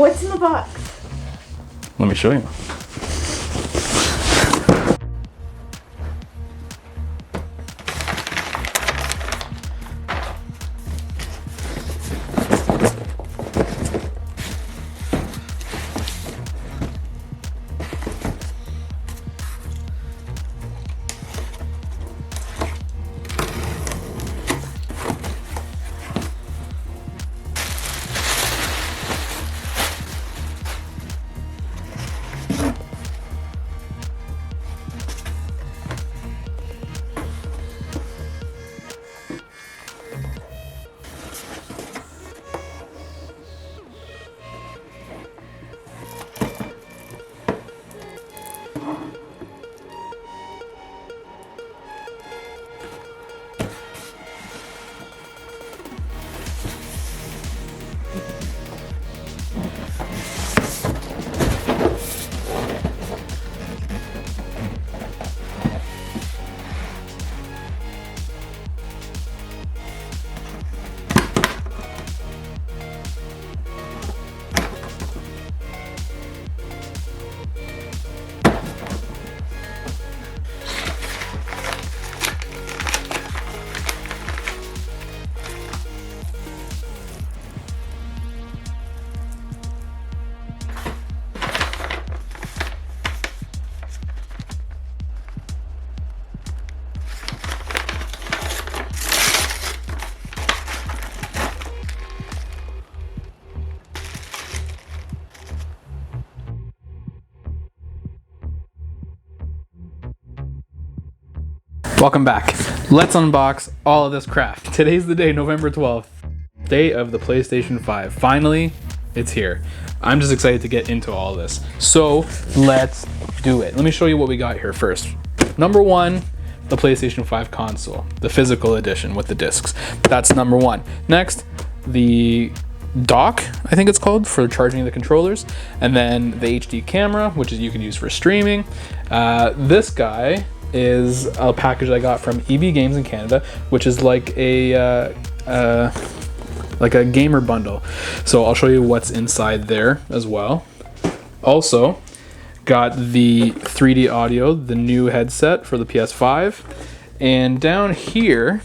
What's in the box? Let me show you. Welcome back. Let's unbox all of this crap. Today's the day, November 12th, day of the PlayStation 5. Finally, it's here. I'm just excited to get into all of this. So let's do it. Let me show you what we got here first. Number one, the PlayStation 5 console, the physical edition with the discs. That's number one. Next, the dock, I think it's called, for charging the controllers, and then the HD camera, which is you can use for streaming. This guy is a package I got from EB Games in Canada, which is like a gamer bundle. So I'll show you what's inside there as well. Also, got the 3D audio, the new headset for the PS5, and down here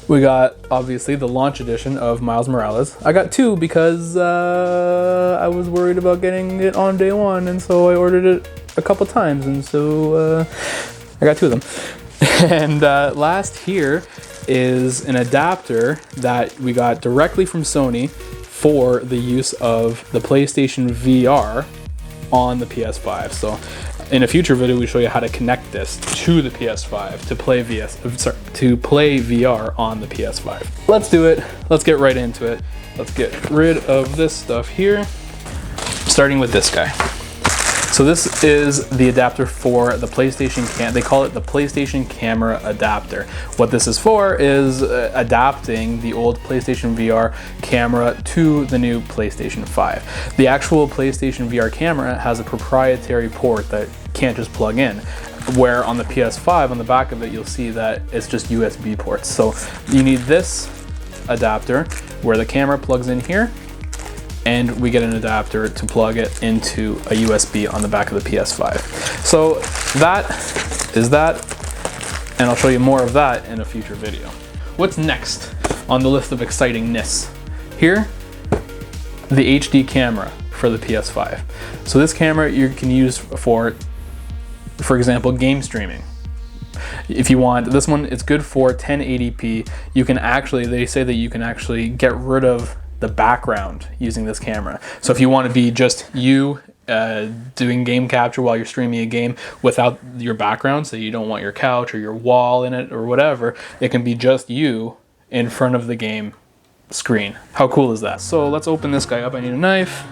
we got obviously the launch edition of Miles Morales. I got two because I was worried about getting it on day one, and so I ordered it a couple times, and so I got two of them. And last here is an adapter that we got directly from Sony for the use of the PlayStation VR on the PS5. So in a future video, we show you how to connect this to the PS5 to play VR on the PS5. Let's do it. Let's get right into it. Let's get rid of this stuff here, starting with this guy. So this is the adapter for the PlayStation they call it the PlayStation camera adapter. What this is for is adapting the old PlayStation VR camera to the new PlayStation 5. The actual PlayStation VR camera has a proprietary port that can't just plug in, where on the PS5, on the back of it, you'll see that it's just USB ports. So you need this adapter where the camera plugs in here, and we get an adapter to plug it into a USB on the back of the PS5. So that is that, and I'll show you more of that in a future video. What's next on the list of excitingness? Here, the HD camera for the PS5. So this camera you can use for example, game streaming. If you want, this one, it's good for 1080p. You can actually, they say that you can actually get rid of the background using this camera. So if you want to be just you doing game capture while you're streaming a game without your background, so you don't want your couch or your wall in it or whatever, it can be just you in front of the game screen. How cool is that? So let's open this guy up. I need a knife.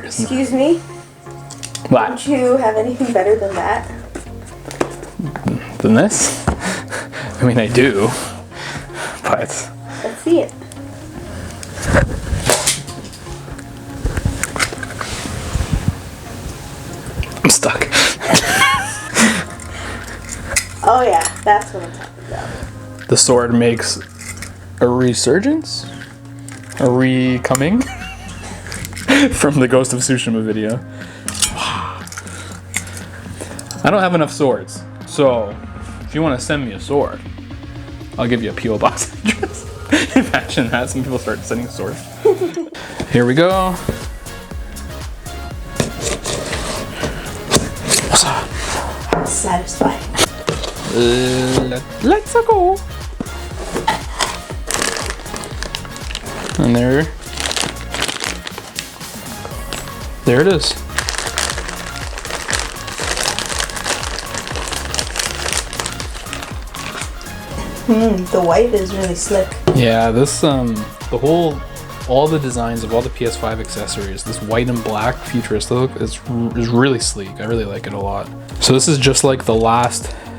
Excuse me? What? Don't you have anything better than that? Than this? I mean, I do, but Let's see it. I'm stuck. Oh yeah, that's what I'm talking about. The sword makes a resurgence? Are we coming? From the Ghost of Tsushima video. I don't have enough swords, so if you want to send me a sword, I'll give you a P.O. box address. Imagine that, some people start sending swords. Here we go. Satisfying. Let's go. And there it is. The white is really slick. Yeah, this all the designs of all the PS5 accessories, this white and black futuristic look is really sleek. I really like it a lot. So this is just like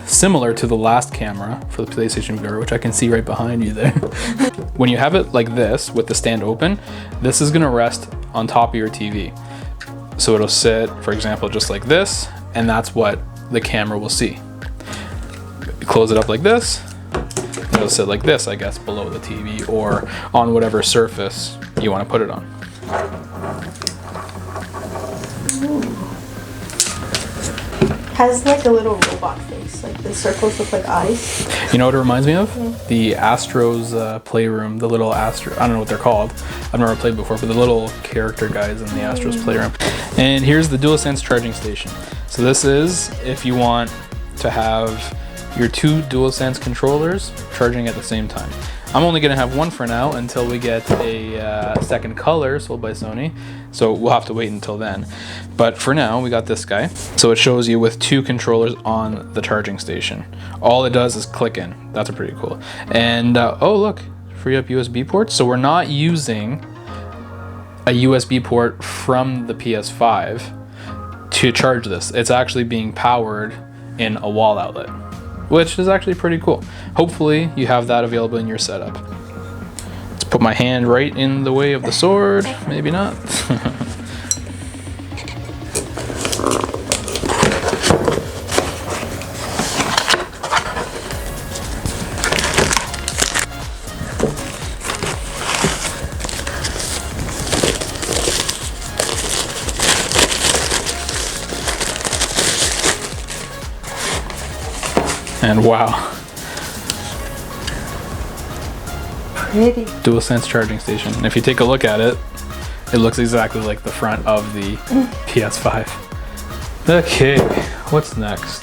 similar to the last camera for the PlayStation VR, which I can see right behind you there. When you have it like this with the stand open, this is gonna rest on top of your TV. So it'll sit, for example, just like this, and that's what the camera will see. You close it up like this, it'll sit like this, I guess, below the TV or on whatever surface you want to put it on. Has like a little robot face, like the circles look like eyes. You know what it reminds me of? The Astro's Playroom, the little Astro, I don't know what they're called. I've never played before, but the little character guys in the Astro's Playroom. And here's the Dualsense charging station. So this is if you want to have your two Dualsense controllers charging at the same time. I'm only gonna have one for now until we get a second color sold by Sony. So we'll have to wait until then. But for now, we got this guy. So it shows you with two controllers on the charging station. All it does is click in. That's pretty cool. And oh look, free up USB ports. So we're not using a USB port from the PS5 to charge this. It's actually being powered in a wall outlet, which is actually pretty cool. Hopefully you have that available in your setup. Let's put my hand right in the way of the sword. Maybe not. And wow. Pretty. Dualsense charging station. And if you take a look at it, it looks exactly like the front of the PS5. Okay, what's next?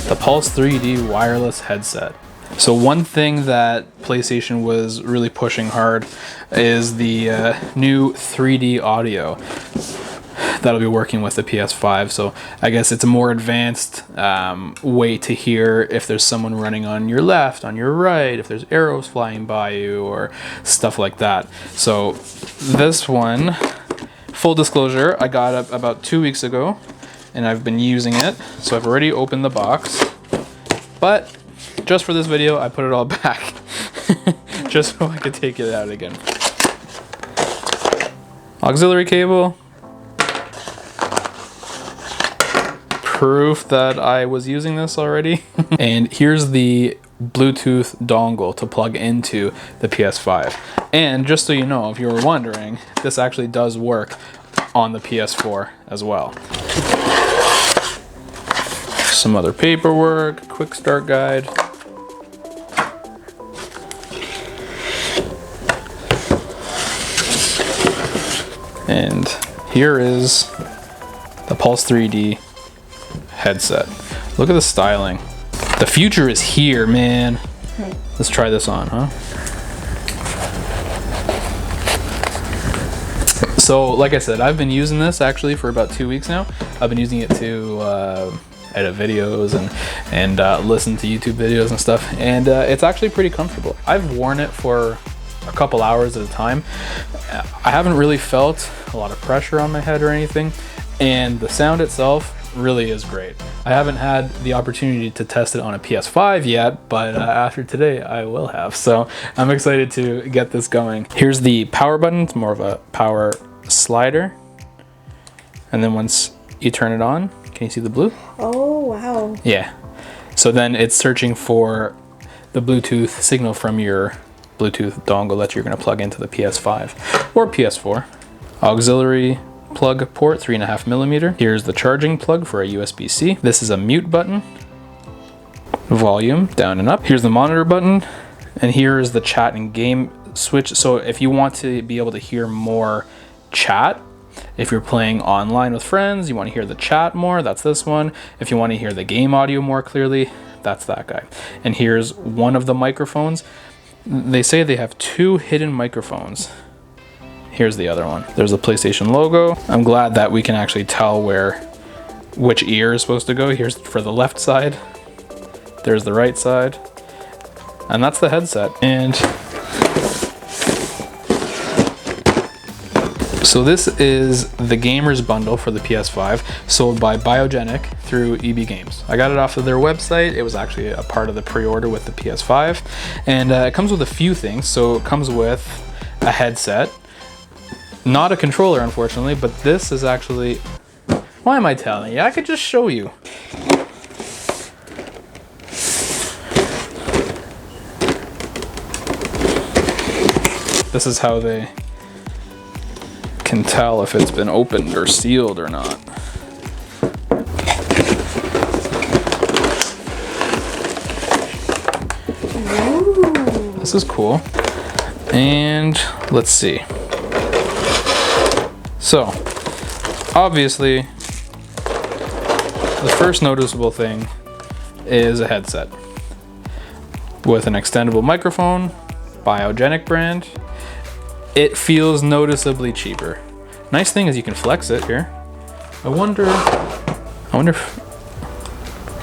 The Pulse 3D wireless headset. So one thing that PlayStation was really pushing hard is the new 3D audio that'll be working with the PS5. So I guess it's a more advanced way to hear if there's someone running on your left, on your right, if there's arrows flying by you or stuff like that. So this one, full disclosure, I got it about 2 weeks ago and I've been using it. So I've already opened the box, but just for this video, I put it all back just so I could take it out again. Auxiliary cable. Proof that I was using this already. And here's the Bluetooth dongle to plug into the PS5. And just so you know, if you were wondering, this actually does work on the PS4 as well. Some other paperwork, quick start guide. And here is the Pulse 3D headset. Look at the styling. The future is here, man. Let's try this on, huh? So, like I said, I've been using this actually for about 2 weeks now. I've been using it to edit videos and listen to YouTube videos and stuff. And it's actually pretty comfortable. I've worn it for a couple hours at a time. I haven't really felt a lot of pressure on my head or anything. And the sound itself really is great. I haven't had the opportunity to test it on a PS5 yet, but after today I will have. So I'm excited to get this going. Here's the power button. It's more of a power slider. And then once you turn it on, can you see the blue? Oh, wow. Yeah. So then it's searching for the Bluetooth signal from your Bluetooth dongle that you're going to plug into the PS5 or PS4. Auxiliary plug port, 3.5mm. Here's the charging plug for a USB-C. This is a mute button. Volume, down and up. Here's the monitor button. And here is the chat and game switch. So if you want to be able to hear more chat, if you're playing online with friends, you want to hear the chat more, that's this one. If you want to hear the game audio more clearly, that's that guy. And here's one of the microphones. They say they have 2 hidden microphones. Here's the other one. There's the PlayStation logo. I'm glad that we can actually tell which ear is supposed to go. Here's for the left side. There's the right side. And that's the headset. And so this is the Gamers Bundle for the PS5, sold by Biogenic through EB Games. I got it off of their website. It was actually a part of the pre-order with the PS5. And it comes with a few things. So it comes with a headset, not a controller, unfortunately, but this is actually, why am I telling you? I could just show you. This is how they can tell if it's been opened or sealed or not. Ooh. This is cool. And let's see. So, obviously, the first noticeable thing is a headset with an extendable microphone, Biogenic brand. It feels noticeably cheaper. Nice thing is you can flex it here. I wonder if...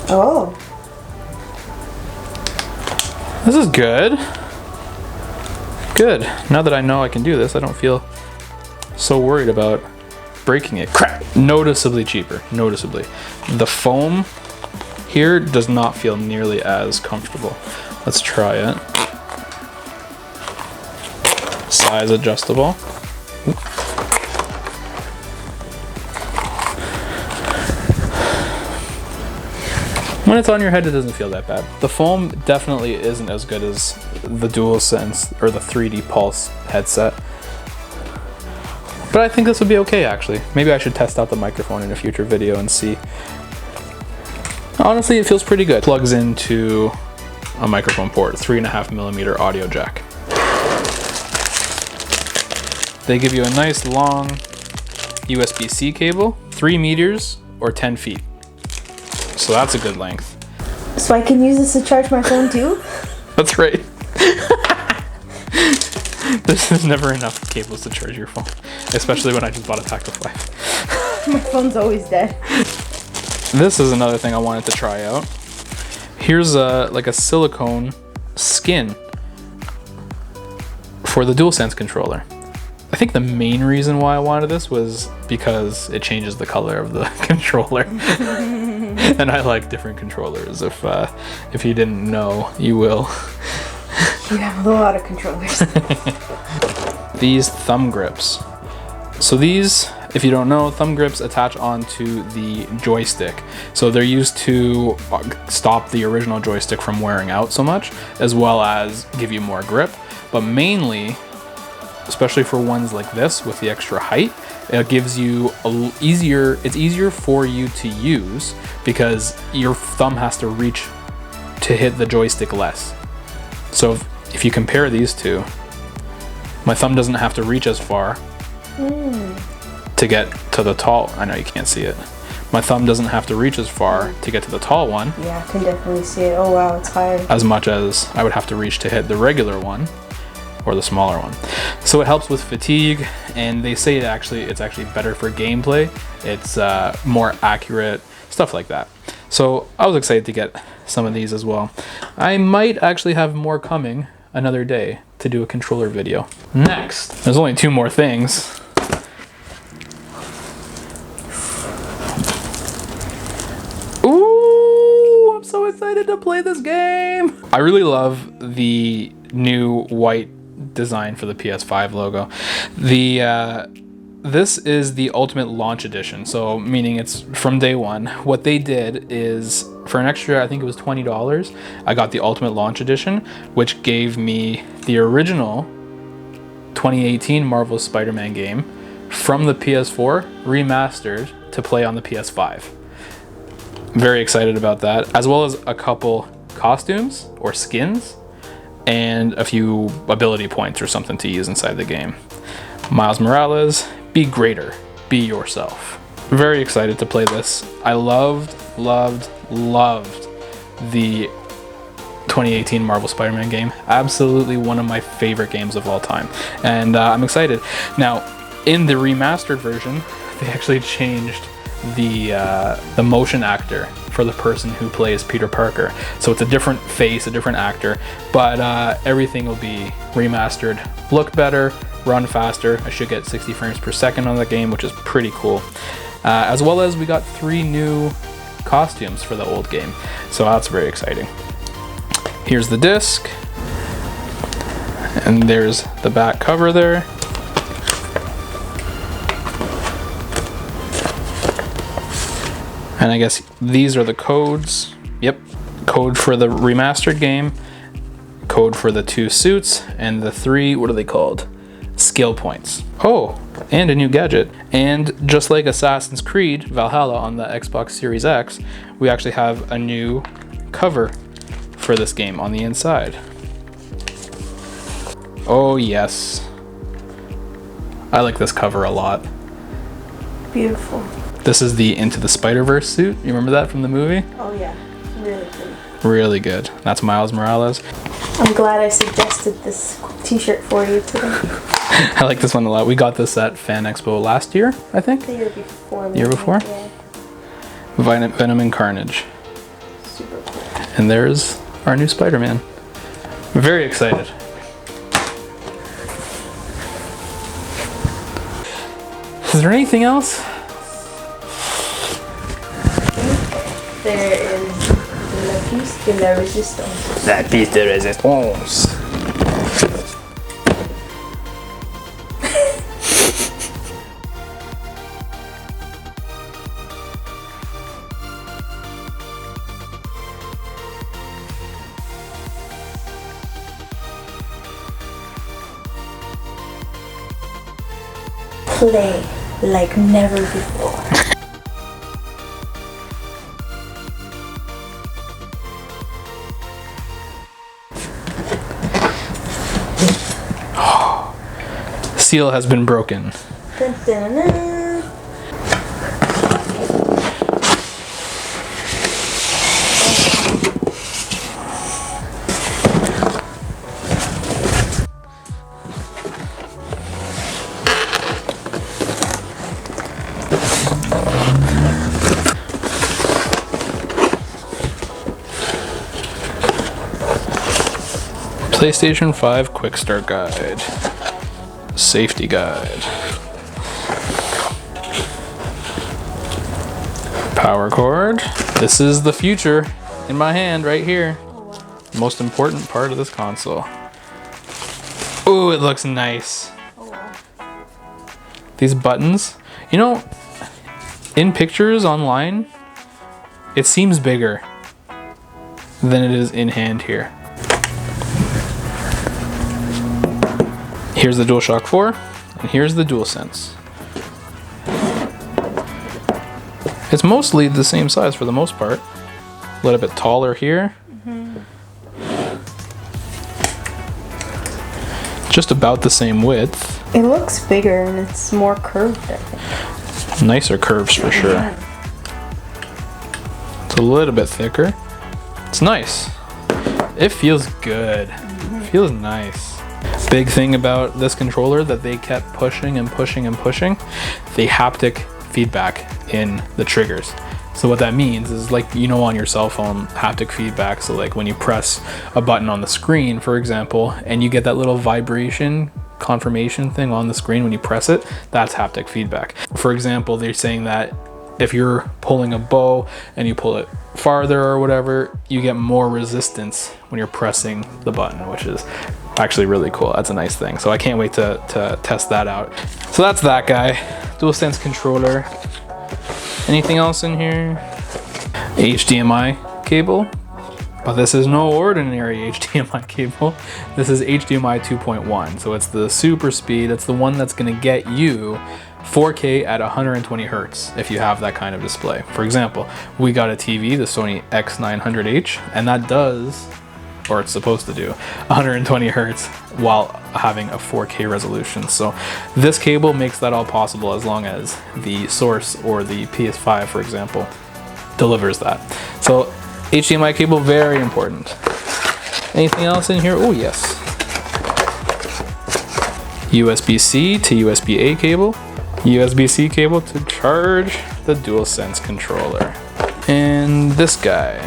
Oh. This is good. Good. Now that I know I can do this, I don't feel so worried about breaking it. Crap! Noticeably cheaper. Noticeably. The foam here does not feel nearly as comfortable. Let's try it. Size adjustable. When it's on your head, it doesn't feel that bad. The foam definitely isn't as good as the Dualsense or the 3D Pulse headset. But I think this would be okay, actually. Maybe I should test out the microphone in a future video and see. Honestly, it feels pretty good. Plugs into a microphone port, 3.5mm audio jack. They give you a nice long USB-C cable, 3 meters or 10 feet. So that's a good length. So I can use this to charge my phone too? That's right. There's never enough cables to charge your phone, especially when I just bought a pack of 5. My phone's always dead. This is another thing I wanted to try out. Here's like a silicone skin for the DualSense controller. I think the main reason why I wanted this was because it changes the color of the controller. And I like different controllers. If you didn't know, you will. You have a lot of controllers. These thumb grips. So these, if you don't know, thumb grips attach onto the joystick. So they're used to stop the original joystick from wearing out so much, as well as give you more grip. But mainly, especially for ones like this with the extra height, it gives you it's easier for you to use because your thumb has to reach to hit the joystick less. So if you compare these two, my thumb doesn't have to reach as far to get to the tall, I know you can't see it. My thumb doesn't have to reach as far to get to the tall one. Yeah, I can definitely see it. Oh wow, it's high. As much as I would have to reach to hit the regular one or the smaller one. So it helps with fatigue, and they say it's actually better for gameplay. It's more accurate, stuff like that. So I was excited to get some of these as well. I might actually have more coming another day to do a controller video. Next, there's only 2 more things. Ooh, I'm so excited to play this game. I really love the new white design for the PS5 logo. The this is the Ultimate Launch Edition, so meaning it's from day one. What they did is, for an extra, I think it was $20, I got the Ultimate Launch Edition, which gave me the original 2018 Marvel's Spider-Man game from the PS4 remastered to play on the PS5. Very excited about that, as well as a couple costumes or skins and a few ability points or something to use inside the game. Miles Morales, be greater, be yourself. Very excited to play this. I loved the 2018 Marvel Spider-Man game. Absolutely one of my favorite games of all time. And I'm excited. Now, in the remastered version, they actually changed the motion actor for the person who plays Peter Parker. So it's a different face, a different actor, but everything will be remastered. Look better, run faster. I should get 60 frames per second on the game, which is pretty cool. As well as we got 3 new costumes for the old game. So that's very exciting. Here's the disc. And there's the back cover there. And I guess these are the codes. Yep, code for the remastered game, code for the 2 suits, and the 3, what are they called? Skill points. Oh, and a new gadget. And just like Assassin's Creed Valhalla on the Xbox Series X, we actually have a new cover for this game on the inside. Oh yes. I like this cover a lot. Beautiful. This is the Into the Spider-Verse suit. You remember that from the movie? Oh yeah, really good. Really good. That's Miles Morales. I'm glad I suggested this t-shirt for you today. I like this one a lot. We got this at Fan Expo last year, I think. The year before. Year before? Yeah. Venom and Carnage. Super cool. And there's our new Spider-Man. Very excited. Is there anything else? There is la pièce de la résistance. La pièce de résistance. Play like never before. Seal has been broken. Dun, dun, dun, dun. PlayStation 5 Quick Start Guide. Safety Guide. Power cord. This is the future in my hand right here. Oh, wow. Most important part of this console. Ooh, it looks nice. Oh, wow. These buttons, you know, in pictures online, it seems bigger than it is in hand here. Here's the DualShock 4, and here's the Dualsense. It's mostly the same size for the most part. A little bit taller here. Just about the same width. It looks bigger and it's more curved, I think. Nicer curves for sure. It's a little bit thicker. It's nice. It feels good. It feels nice. Big thing about this controller that they kept pushing and pushing and pushing, the haptic feedback in the triggers. So what that means is, like, you know, on your cell phone, haptic feedback. So like when you press a button on the screen, for example, and you get that little vibration confirmation thing on the screen when you press it, that's haptic feedback. For example, they're saying that if you're pulling a bow and you pull it farther or whatever, you get more resistance when you're pressing the button, which is actually really cool. That's a nice thing. So I can't wait to test that out. So that's that guy. Dualsense controller. Anything else in here? HDMI cable. But this is no ordinary HDMI cable. This is HDMI 2.1. So it's the super speed. It's the one that's gonna get you 4K at 120 hertz if you have that kind of display. For example, we got a TV, the Sony X900H, and that does, or it's supposed to do, 120 hertz while having a 4K resolution. So this cable makes that all possible as long as the source or the PS5, for example, delivers that. So HDMI cable, very important. Anything else in here? Oh yes. USB-C to USB-A cable. USB-C cable to charge the Dualsense controller. And this guy.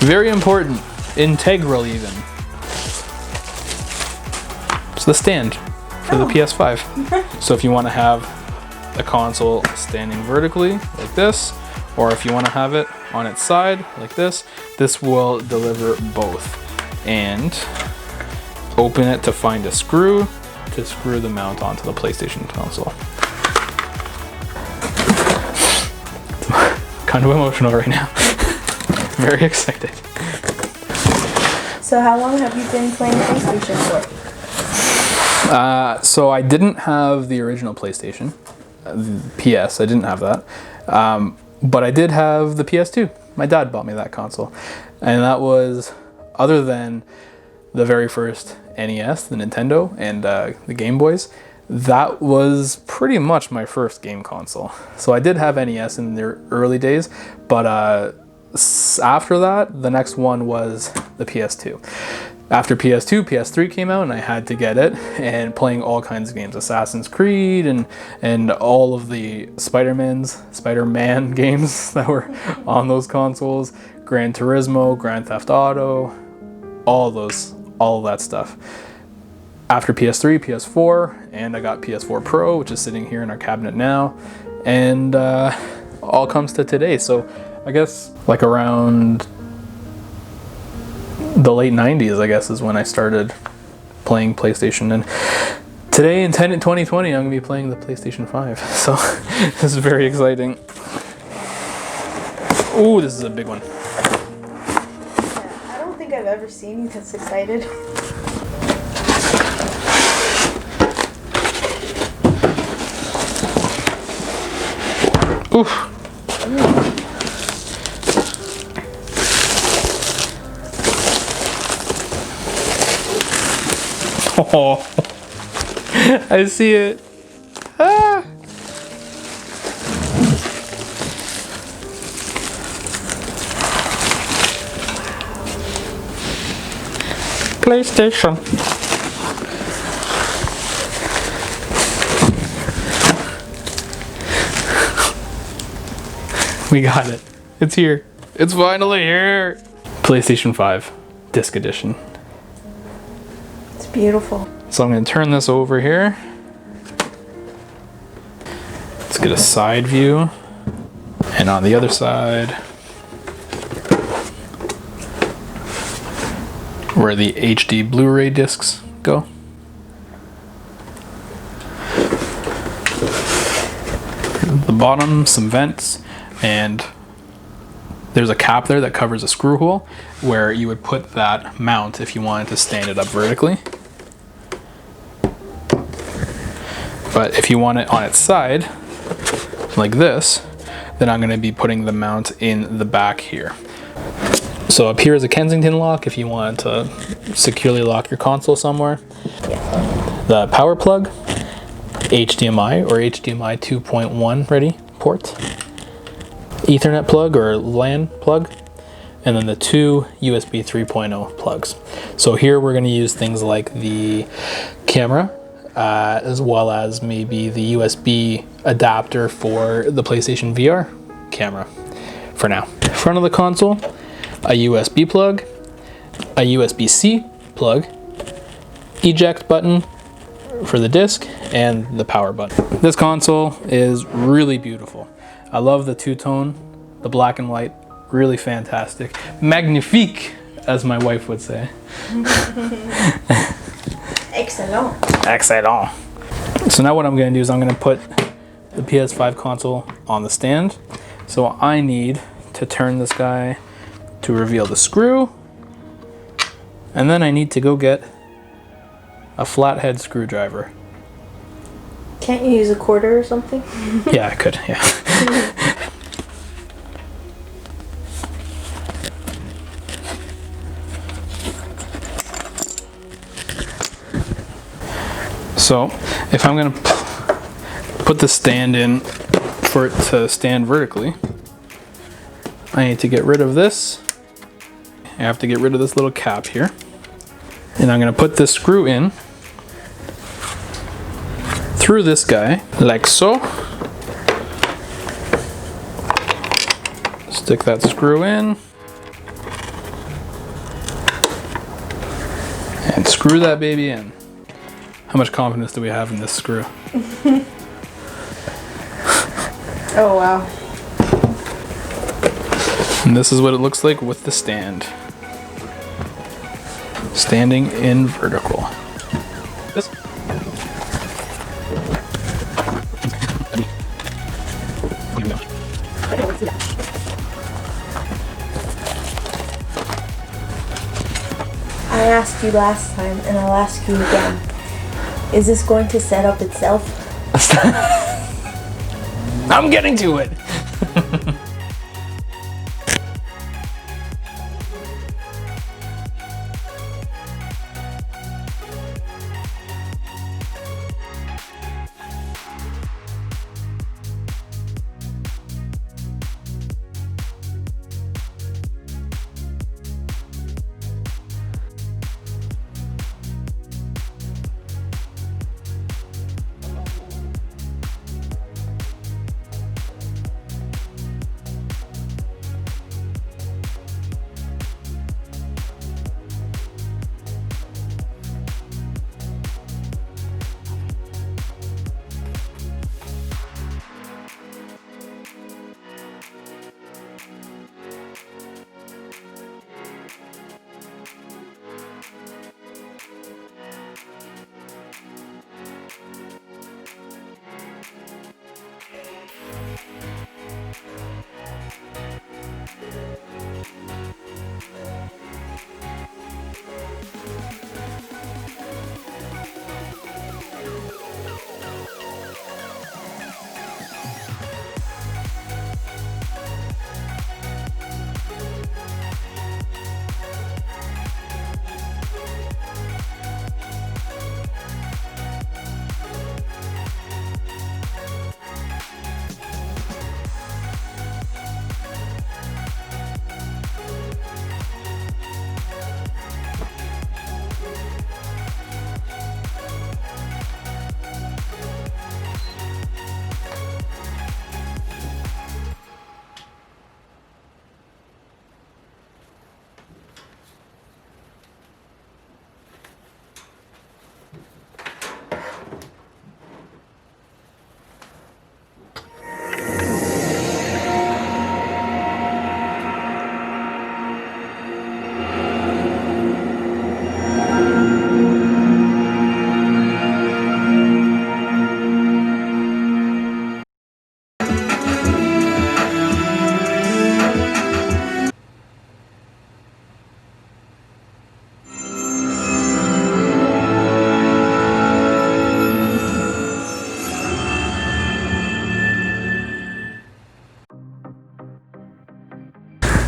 Very important, integral even. It's the stand for the PS5. So if you want to have the console standing vertically like this, or if you want to have it on its side like this will deliver both. And open it to find a screw to screw the mount onto the PlayStation console. Kind of emotional right now. Very excited. So how long have you been playing PlayStation for? So I didn't have the original PlayStation, PS, I didn't have that. But I did have the PS2. My dad bought me that console. And that was, other than the very first NES, the Nintendo, and the Game Boys, that was pretty much my first game console. So I did have NES in the early days, but after that, the next one was the PS2. After PS2, PS3 came out and I had to get it, and playing all kinds of games, Assassin's Creed and all of the Spider-Man games that were on those consoles, Gran Turismo, Grand Theft Auto, all of that stuff. After PS3, PS4, and I got PS4 Pro, which is sitting here in our cabinet now, and all comes to today. So I guess like around the late 90s, I guess, is when I started playing PlayStation. And today in 2020, I'm gonna be playing the PlayStation 5. So this is very exciting. Ooh, this is a big one. Yeah, I don't think I've ever seen you this excited. Oof. Oh, I see it. Ah. PlayStation. We got it. It's here. It's finally here. PlayStation 5 Disc Edition. It's beautiful. So I'm going to turn this over here. Let's get a side view. And on the other side, where the HD Blu-ray discs go. At the bottom, some vents, and there's a cap there that covers a screw hole where you would put that mount if you wanted to stand it up vertically. But if you want it on its side, like this, then I'm going to be putting the mount in the back here. So up here is a Kensington lock if you want to securely lock your console somewhere. The power plug, HDMI or HDMI 2.1 ready port, Ethernet plug or LAN plug, and then the two USB 3.0 plugs. So here we're going to use things like the camera, as well as maybe the USB adapter for the PlayStation VR camera for now. Front of the console, a USB plug, a USB-C plug, eject button for the disc, and the power button. This console is really beautiful. I love the two-tone, the black and white, really fantastic. Magnifique, as my wife would say. Excellent. Excellent. So now what I'm going to do is I'm going to put the PS5 console on the stand. So I need to turn this guy to reveal the screw. And then I need to go get a flathead screwdriver. Can't you use a quarter or something? Yeah, I could, yeah. So, if I'm going to put the stand in for it to stand vertically, I need to get rid of this. I have to get rid of this little cap here. And I'm going to put this screw in through this guy, like so. Stick that screw in. And screw that baby in. How much confidence do we have in this screw? Oh, wow. And this is what it looks like with the stand. Standing in vertical. This. I asked you last time, and I'll ask you again. Is this going to set up itself? I'm getting to it.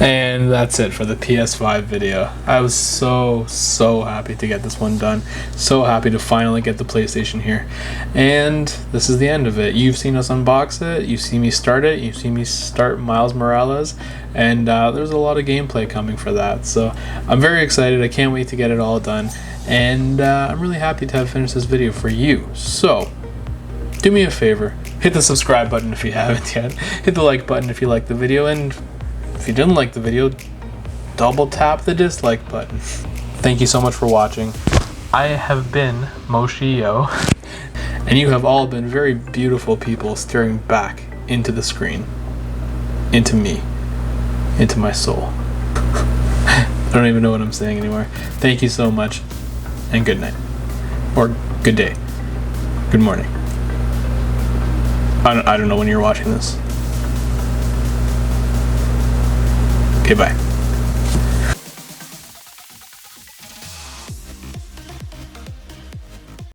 And that's it for the PS5 video. I was so happy to get this one done. So happy to finally get the PlayStation here. And this is the end of it. You've seen us unbox it, you've seen me start it, you've seen me start Miles Morales, and there's a lot of gameplay coming for that. So I'm very excited, I can't wait to get it all done. And I'm really happy to have finished this video for you. So, do me a favor, hit the subscribe button if you haven't yet, hit the like button if you liked the video, and if you didn't like the video, double tap the dislike button. Thank you so much for watching. I have been Moshio, and you have all been very beautiful people staring back into the screen, into me, into my soul. I don't even know what I'm saying anymore. Thank you so much, and good night. Or good day. Good morning. I don't know when you're watching this. Okay, bye.